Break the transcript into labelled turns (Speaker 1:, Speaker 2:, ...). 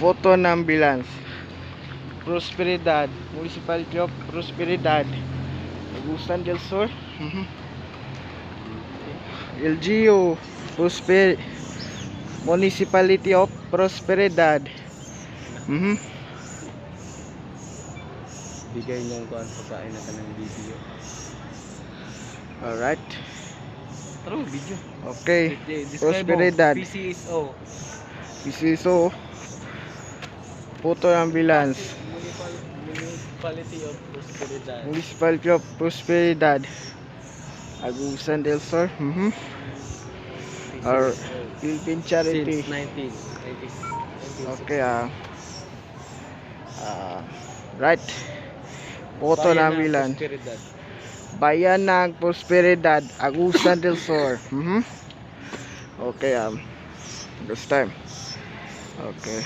Speaker 1: Photo ng ambulance. Prosperidad, Municipality of Prosperidad, Agusan del Sur. LGU, Municipality of Prosperidad.
Speaker 2: Bigay niyang kuan pagkain na kanang video.
Speaker 1: Alright.
Speaker 2: Taro video.
Speaker 1: Okay.
Speaker 2: Describe
Speaker 1: Prosperidad.
Speaker 2: PCSO.
Speaker 1: PCSO. Photo ng ambulance.
Speaker 2: Municipality of Prosperidad.
Speaker 1: Municipality of Prosperidad, Agusan del Sur. Or Philippine Charity.
Speaker 2: Since 1990.
Speaker 1: Okay, right. Photo ng ambulance. Bayan ng Prosperidad, Agusan del Sur. Okay, this time. Okay.